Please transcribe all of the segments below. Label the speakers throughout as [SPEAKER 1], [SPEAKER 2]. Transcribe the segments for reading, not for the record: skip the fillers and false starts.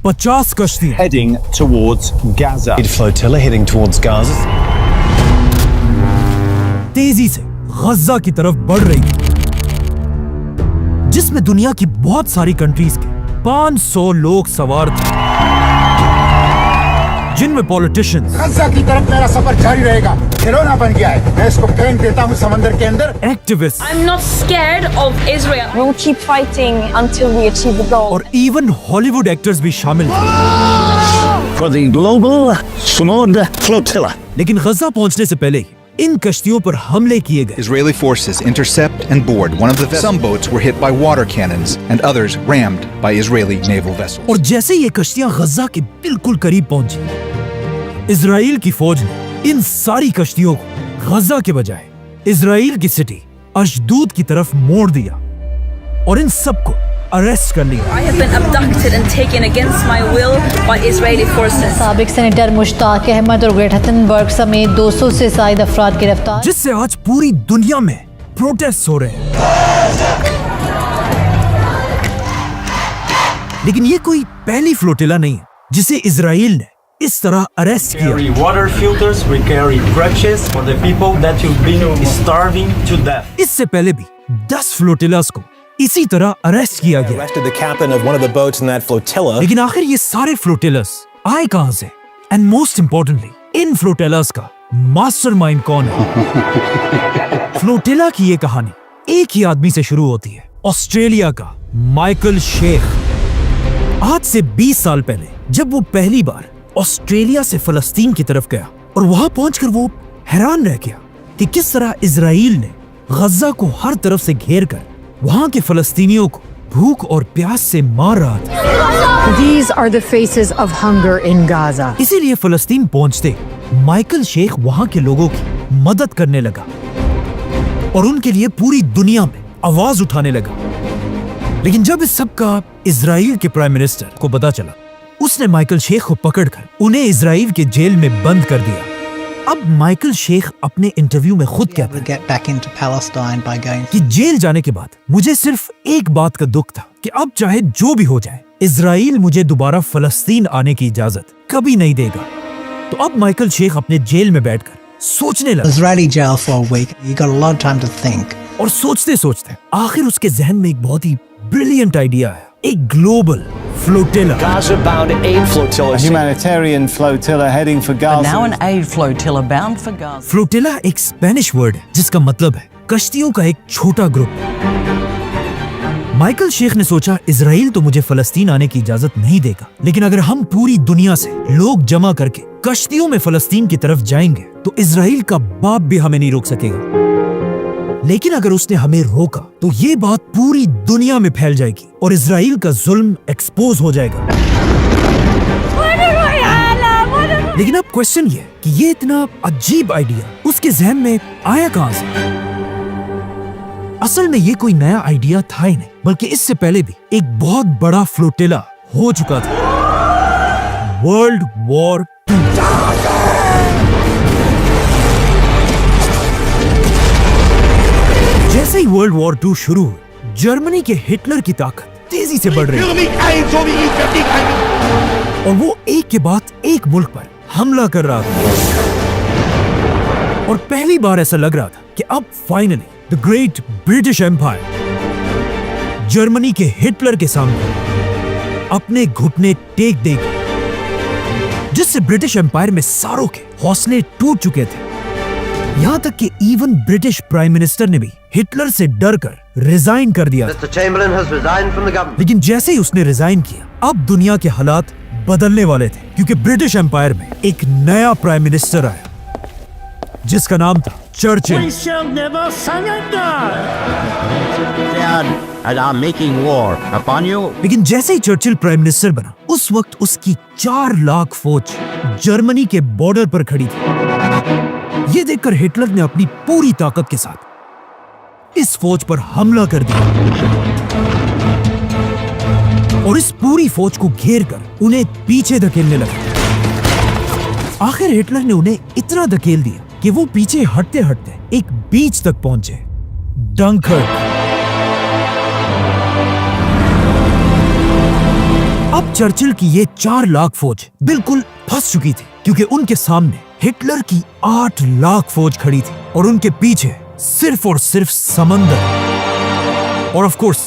[SPEAKER 1] 50 कश्तियां
[SPEAKER 2] heading towards Gaza.
[SPEAKER 3] Flotilla heading towards Gaza.
[SPEAKER 1] तेजी से गजा की तरफ बढ़ रही थी, जिसमें दुनिया की बहुत सारी कंट्रीज के 500 लोग सवार थे, जिनमें पॉलिटिशियंस,
[SPEAKER 4] गजा की तरफ मेरा सफर जारी रहेगा, खिलौना बन गया है, मैं इसको फेंक देता हूँ समंदर के अंदर।
[SPEAKER 1] Activist,
[SPEAKER 5] I'm not scared of Israel.
[SPEAKER 6] We'll keep fighting until we achieve the goal.
[SPEAKER 1] और इवन हॉलीवुड एक्टर्स भी शामिल थे।
[SPEAKER 7] For the global Sumud flotilla.
[SPEAKER 1] लेकिन गजा पहुंचने से पहले ही इन कश्तियों पर हमले किए गए।
[SPEAKER 8] Israeli forces intercept and board one of the vessels. Some boats were hit by water cannons and others rammed by Israeli naval vessels.
[SPEAKER 1] और जैसे ये कश्तियां गजा के बिल्कुल करीब पहुंची, इजराइल की फौज ने इन सारी कश्तियों को गजा के बजाय इजराइल की सिटी अशदूद की तरफ मोड़ दिया और इन सबको अरेस्ट कर लिया।
[SPEAKER 5] I have been abducted and taken against my will by Israeli forces.
[SPEAKER 9] साबिक सेनेटर मुश्ताक अहमद और ग्रेटा थनबर्ग समेत 200 से ज्यादा अफराद गिरफ्तार,
[SPEAKER 1] जिससे आज पूरी दुनिया में प्रोटेस्ट हो रहे हैं। लेकिन ये कोई पहली फ्लोटिला नहीं है जिसे इजराइल ने इस तरह अरेस्ट किया।
[SPEAKER 2] Carry water filters, we carry crutches for the people that have been starving to death.
[SPEAKER 1] इससे पहले भी 10 फ्लोटिलास को इसी तरह अरेस्ट किया गया।
[SPEAKER 3] Arrested the captain of one of the boats in that flotilla.
[SPEAKER 1] लेकिन आखिर ये सारे फ्लोटिलस आए कहां से? एंड मोस्ट इंपॉर्टेंटली, इन फ्लोटिलस का मास्टरमाइंड कौन है? फ्लोटिला की ये कहानी एक ही आदमी से शुरू होती है, ऑस्ट्रेलिया का माइकल शेख। आज से 20 साल पहले जब वो पहली बार ऑस्ट्रेलिया से फलस्तीन की तरफ गया और वहां पहुंचकर वो हैरान रह गया कि किस तरह इजराइल ने गजा को हर तरफ से घेर कर वहां के फलस्तीनियों को भूख और प्यास से मार रहा था।
[SPEAKER 10] These are the faces of hunger in Gaza.
[SPEAKER 1] इसीलिए फलस्तीन पहुंचते माइकल शेख वहां के लोगों की मदद करने लगा और उनके लिए पूरी दुनिया में आवाज उठाने लगा। लेकिन जब इस सब का इजराइल के प्राइम मिनिस्टर को पता चला, उसने माइकल शेख को पकड़कर उन्हें इजराइल के जेल में बंद कर दिया। अब माइकल शेख अपने इंटरव्यू में खुद कहता है कि जेल जाने के बाद मुझे सिर्फ एक बात का दुख था कि अब चाहे जो भी हो जाए, इजराइल मुझे दोबारा फलस्तीन आने की इजाजत कभी नहीं देगा। तो अब माइकल शेख अपने जेल में बैठकर सोचने लगा।
[SPEAKER 11] Israeli jail for a week. You got a lot of time to think.
[SPEAKER 1] और सोचते सोचते आखिर उसके जहन में एक बहुत ही ब्रिलियंट आइडिया आया, एक global flotilla.
[SPEAKER 7] Gaza-bound aid flotilla.
[SPEAKER 2] A humanitarian flotilla heading for Gaza.
[SPEAKER 12] Now an aid flotilla bound for Gaza.
[SPEAKER 1] Flotilla एक स्पेनिश वर्ड है जिसका मतलब है कश्तियों का एक छोटा ग्रुप। माइकल शेख ने सोचा, इजराइल तो मुझे फलस्तीन आने की इजाजत नहीं देगा, लेकिन अगर हम पूरी दुनिया से लोग जमा करके कश्तियों में फलस्तीन की तरफ जाएंगे तो इजराइल का बाप भी हमें नहीं रोक सकेगा। लेकिन अगर उसने हमें रोका तो ये बात पूरी दुनिया में फैल जाएगी और इजराइल का जुल्म एक्सपोज हो जाएगा। लेकिन अब क्वेश्चन ये कि ये इतना अजीब आइडिया उसके जहन में आया कहां से? असल में ये कोई नया आइडिया था ही नहीं, बल्कि इससे पहले भी एक बहुत बड़ा फ्लोटिला हो चुका था, वर्ल्ड वॉर 2। जैसे ही वर्ल्ड वॉर 2 शुरू हुई, जर्मनी के हिटलर की ताकत तेजी से बढ़ रही और वो एक के बाद एक मुल्क पर हमला कर रहा था। और पहली बार ऐसा लग रहा था कि अब finally the great British empire Germany के हिटलर के सामने अपने घुटने टेक देगी, जिससे ब्रिटिश एम्पायर में सारों के हौसले टूट चुके थे। यहां तक कि इवन ब्रिटिश प्राइम मिनिस्टर ने भी हिटलर से डरकर रिजाइन कर दिया। लेकिन जैसे ही उसने रिजाइन किया, अब दुनिया के हालात बदलने वाले थे, क्योंकि ब्रिटिश एम्पायर में एक नया प्राइम मिनिस्टर आया जिसका नाम था चर्चिल। लेकिन जैसे ही चर्चिल प्राइम मिनिस्टर बना, उस वक्त उसकी 4 लाख फौज जर्मनी के बॉर्डर पर खड़ी थी। ये देखकर हिटलर ने अपनी पूरी ताकत के साथ इस फौज पर हमला कर दिया और इस पूरी फौज को घेरकर उन्हें पीछे धकेलने लगा। आखिर हिटलर ने उन्हें इतना धकेल दिया कि वो पीछे हटते हटते एक बीच तक पहुंचे, डंकर्क। अब चर्चिल की ये 4 लाख फौज बिल्कुल फंस चुकी थी, क्योंकि उनके सामने हिटलर की 8 लाख फौज खड़ी थी और उनके पीछे सिर्फ और सिर्फ समंदर और ऑफ कोर्स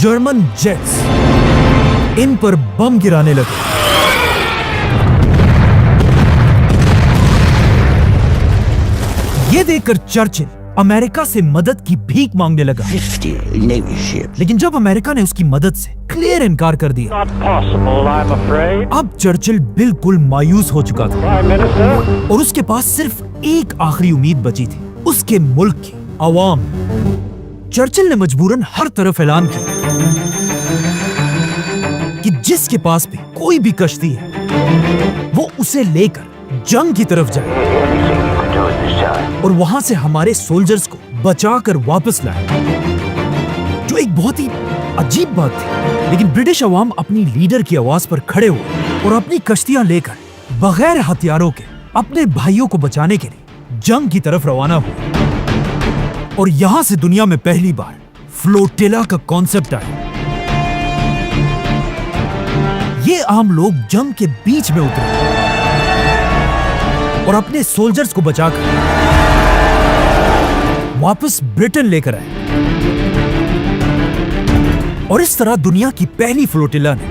[SPEAKER 1] जर्मन जेट्स इन पर बम गिराने लगे। ये देखकर चर्चिल अमेरिका से मदद की भीख मांगने लगा, लेकिन जब अमेरिका ने उसकी मदद से क्लियर इनकार कर दिया, अब चर्चिल बिल्कुल मायूस हो चुका था और उसके पास सिर्फ एक आखिरी उम्मीद बची थी, उसके मुल्क की आवाम। चर्चिल ने मजबूरन हर तरफ ऐलान किया कि जिसके पास भी कोई भी कश्ती है वो उसे लेकर जंग की तरफ जाए और वहां से हमारे सोल्जर्स को बचाकर वापस लाए, जो एक बहुत ही अजीब बात थी। लेकिन ब्रिटिश अवाम अपनी लीडर की आवाज पर खड़े हुए और अपनी कश्तियां लेकर बगैर हथियारों के अपने भाइयों को बचाने के लिए जंग की तरफ रवाना हुए। और यहां से दुनिया में पहली बार फ्लोटिला का कॉन्सेप्ट आया। ये आम लोग जंग के बीच में उतरे और अपने सोल्जर्स को बचाकर वापस ब्रिटेन लेकर आए। और इस तरह दुनिया की पहली फ्लोटिला ने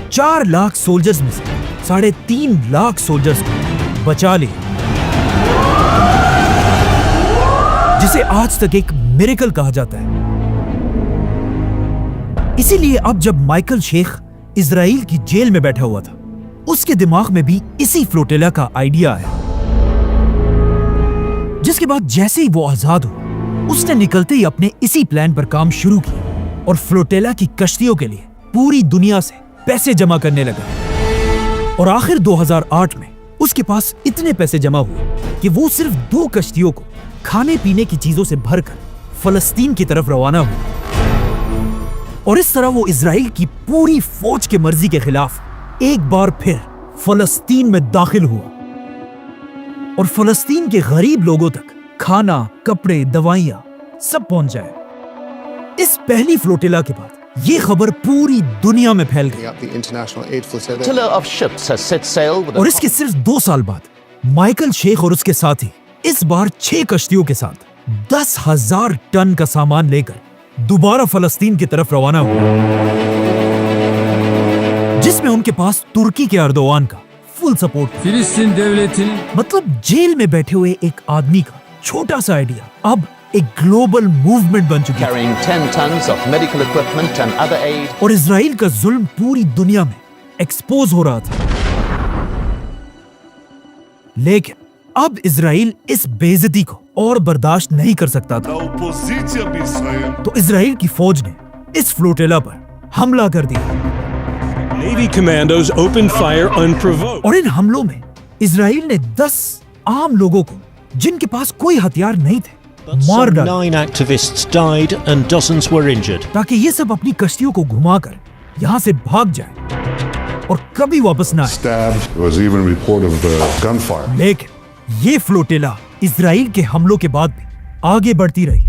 [SPEAKER 1] 4 लाख सोल्जर्स में से 3.5 लाख सोल्जर्स को बचा लिया, जिसे आज तक एक मिरेकल कहा जाता है। इसीलिए अब जब माइकल शेख इजराइल की जेल में बैठा हुआ था, उसके दिमाग में भी इसी फ्लोटिला का आइडिया आया, जिसके बाद जैसे ही वो आजाद हुआ, उसने निकलते ही अपने इसी प्लान पर काम शुरू किया और फ्लोटिला की कश्तियों के लिए पूरी दुनिया से पैसे जमा करने लगा। और आखिर 2008 में उसके पास इतने पैसे जमा हुए कि वो सिर्फ 2 कश्तियों को खाने पीने की चीजों से भरकर फलस्तीन की तरफ रवाना हुआ। और इस तरह वो इजराइल की पूरी फौज के मर्जी के खिलाफ एक बार फिर फलस्तीन में दाखिल हुआ और फलस्तीन के गरीब लोगों तक खाना, कपड़े, दवाइयां सब पहुंच जाए। इस पहली फ्लोटिला के बाद ये खबर पूरी दुनिया में फैल गई और इसके सिर्फ 2 साल बाद माइकल शेख और उसके साथी इस बार 6 कश्तियों के साथ 10,000 टन का सामान लेकर दोबारा फलस्तीन की तरफ रवाना हुआ, जिसमें उनके पास तुर्की के अर्दोआन का फुल सपोर्ट।
[SPEAKER 13] फिलिस्तीन
[SPEAKER 1] मतलब जेल में बैठे हुए एक आदमी का छोटा सा आइडिया अब एक ग्लोबल मूवमेंट बन चुकी है और इजराइल का जुल्म पूरी दुनिया में एक्सपोज हो रहा था। लेकिन अब इजराइल इस बेइज्जती को और बर्दाश्त नहीं कर सकता था, तो इजराइल की फौज ने इस फ्लोटिला पर हमला कर दिया।
[SPEAKER 13] Navy commandos opened fire unprovoked.
[SPEAKER 1] और इन हमलों में इजराइल ने 10 आम लोगों को, जिनके पास कोई हथियार नहीं थे, मार डाला।
[SPEAKER 13] 9 activists died and dozens were injured.
[SPEAKER 1] ताकि ये सब अपनी कश्तियों को घुमाकर यहाँ से भाग जाए और कभी वापस ना आए। लेकिन ये फ्लोटिला इजराइल के हमलों के बाद भी आगे बढ़ती रही।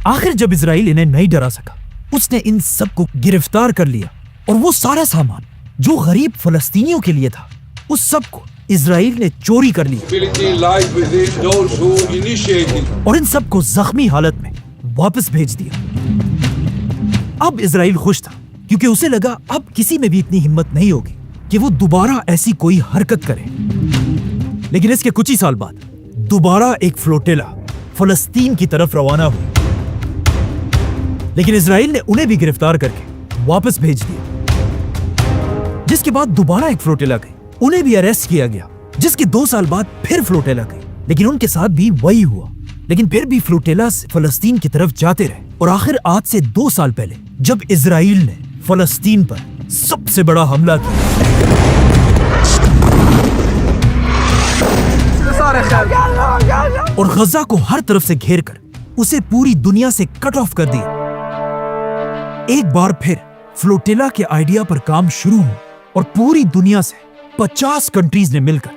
[SPEAKER 1] आखिर जब इजराइल इन्हें नहीं डरा सका, उसने इन सबको गिरफ्तार कर लिया और वो सारा सामान जो गरीब फलस्तीनियों के लिए था, उस सब को इजराइल ने चोरी कर लिया और इन सब को जख्मी हालत में वापस भेज दिया। अब इजराइल खुश था, क्योंकि उसे लगा अब किसी में भी इतनी हिम्मत नहीं होगी कि वो दोबारा ऐसी कोई हरकत करे। लेकिन इसके कुछ ही साल बाद दोबारा एक फ्लोटिला फलस्तीन की तरफ रवाना हुई, लेकिन इजराइल ने उन्हें भी गिरफ्तार करके वापस भेज दिया। जिसके बाद दोबारा एक फ्लोटिला गई, उन्हें भी अरेस्ट किया गया। जिसके 2 साल बाद फिर फ्लोटिला गई, लेकिन उनके साथ भी वही हुआ। लेकिन फिर भी फ्लोटिला फलस्तीन की तरफ जाते रहे और आखिर आज से 2 साल पहले जब इजराइल ने फलस्तीन पर सबसे बड़ा हमला किया, और गजा को हर तरफ से घेर कर उसे पूरी दुनिया से कट ऑफ कर दिया, एक बार फिर फ्लोटिला के आइडिया पर काम शुरू हुआ और पूरी दुनिया से 50 कंट्रीज ने मिलकर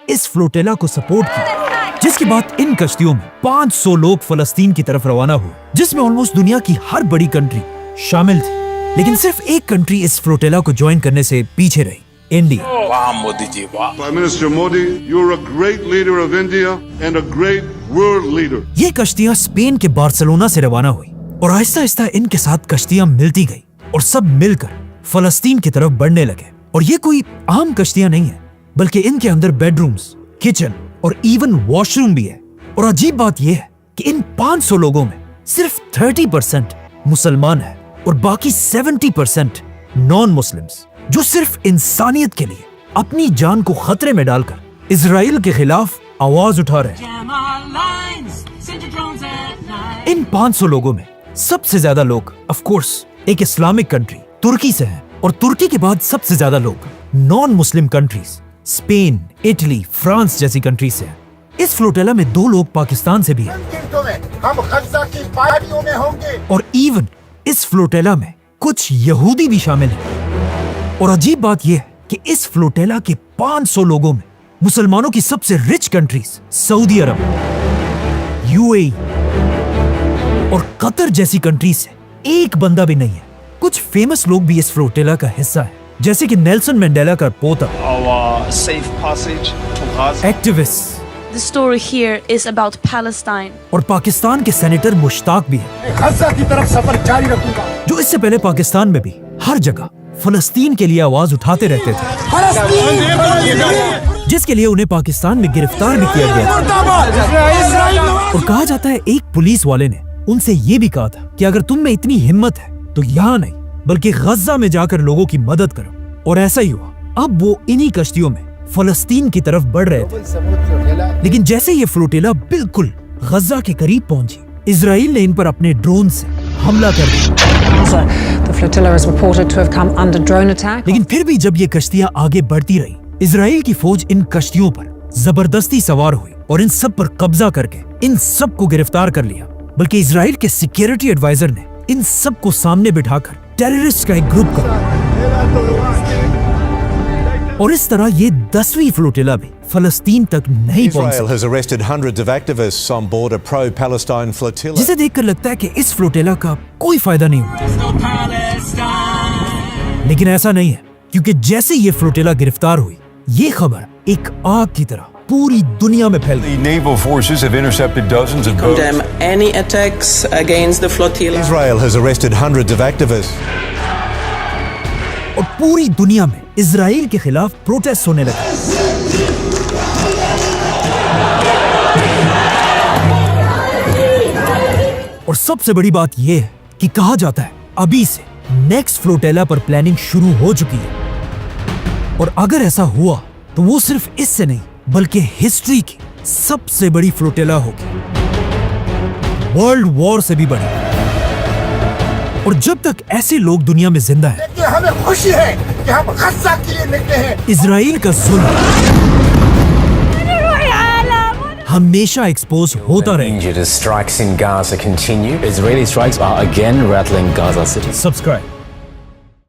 [SPEAKER 1] इस फ्लोटिला को सपोर्ट किया। जिसके बाद इन कश्तियों में 500 लोग फलस्तीन की तरफ रवाना हुए, जिसमें ऑलमोस्ट दुनिया की हर बड़ी कंट्री शामिल थी। लेकिन सिर्फ एक कंट्री इस फ्लोटिला को ज्वाइन करने से पीछे रही, India.
[SPEAKER 14] Prime Minister Modi, you're a great leader of India and a great world leader.
[SPEAKER 1] ये कश्तियां स्पेन के बार्सिलोना से रवाना हुई और आहिस्ता आहिस्ता इनके साथ कश्तियां मिलती गई और सब मिलकर फलस्तीन की तरफ बढ़ने लगे। और ये कोई आम कश्तियां नहीं है, बल्कि इनके अंदर बेडरूम्स, किचन और इवन वॉशरूम भी है। और अजीब बात यह है कि इन 500 लोगों में सिर्फ 30% मुसलमान है और बाकी 70% नॉन मुस्लिम्स, जो सिर्फ इंसानियत के लिए अपनी जान को खतरे में डालकर इजराइल के खिलाफ आवाज उठा रहे हैं। इन 500 लोगों में सबसे ज्यादा लोग ऑफ कोर्स एक इस्लामिक कंट्री तुर्की से हैं, और तुर्की के बाद सबसे ज्यादा लोग non Muslim countries Spain, Italy, France जैसी कंट्री से हैं। इस फ्लोटिला में 2 लोग पाकिस्तान से भी हैं।
[SPEAKER 4] हम गज़ा की पहाड़ियों में होंगे।
[SPEAKER 1] और इवन इस फ्लोटिला में कुछ यहूदी भी शामिल हैं। और अजीब बात यह है कि इस फ्लोटिला के 500 लोगों में मुसलमानों की सबसे रिच कंट्रीज सऊदी अरब, यूएई और कतर जैसी कंट्री से एक बंदा भी नहीं है। कुछ फेमस लोग भी इस फ्लोटिला का हिस्सा है, जैसे कि नेल्सन मंडेला का पोता, activist.
[SPEAKER 5] The story here is about Palestine.
[SPEAKER 1] और पाकिस्तान के सेनेटर मुश्ताक भी है,
[SPEAKER 4] गज़ा की तरफ सफर जारी रखूंगा,
[SPEAKER 1] जो इससे पहले पाकिस्तान में भी हर जगह फलस्तीन के लिए आवाज उठाते रहते थे, जिसके लिए उन्हें पाकिस्तान में गिरफ्तार भी किया गया था। और कहा जाता है एक पुलिस वाले ने उनसे ये भी कहा था कि अगर तुम में इतनी हिम्मत है तो यहाँ नहीं बल्कि गज़ा में जाकर लोगों की मदद करो। और ऐसा ही हुआ। अब वो इन्हीं कश्तियों में फलस्तीन की तरफ बढ़ रहे थे, लेकिन जैसे ये फ्लोटिला बिल्कुल गज़ा के करीब पहुंची, इजराइल ने इन पर अपने ड्रोन से हमला कर दिया। लेकिन फिर भी जब ये कश्तियां आगे बढ़ती रही, इजराइल की फौज इन कश्तियों पर जबरदस्ती सवार हुई और इन सब पर कब्जा करके इन सब को गिरफ्तार कर लिया। बल्कि इजराइल के सिक्योरिटी एडवाइजर ने इन सब को सामने बिठाकर टेररिस्ट का एक ग्रुप कहा। और इस तरह ये 10वीं फ्लोटिला भी फलस्तीन तक नहीं पहुंच सकी, जिसे देखकर लगता है कि इस फ्लोटिला का कोई फायदा नहीं हुआ। लेकिन ऐसा नहीं है, क्योंकि जैसे ये फ्लोटिला गिरफ्तार हुई, ये खबर एक आग की तरह पूरी दुनिया में फैल गई।
[SPEAKER 15] Naval forces have intercepted dozens of boats.
[SPEAKER 16] Condemn any attacks against the flotilla.
[SPEAKER 3] Israel has arrested hundreds of activists.
[SPEAKER 1] और पूरी दुनिया में इजराइल के खिलाफ प्रोटेस्ट होने लगे। और सबसे बड़ी बात यह है कि कहा जाता है अभी से नेक्स्ट फ्लोटिला पर प्लानिंग शुरू हो चुकी है। और अगर ऐसा हुआ तो वो सिर्फ इससे नहीं बल्कि हिस्ट्री की सबसे बड़ी फ्लोटिला होगी, वर्ल्ड वॉर से भी बड़ी। और जब तक ऐसे लोग दुनिया में जिंदा हैं,
[SPEAKER 4] हमें खुशी है कि हम गज़ा के लिए निकले हैं।
[SPEAKER 1] इजराइल का जुल्म हमेशा एक्सपोज होता रहेगा।
[SPEAKER 17] Strikes in Gaza continue. Israeli strikes are again rattling Gaza City.
[SPEAKER 1] Subscribe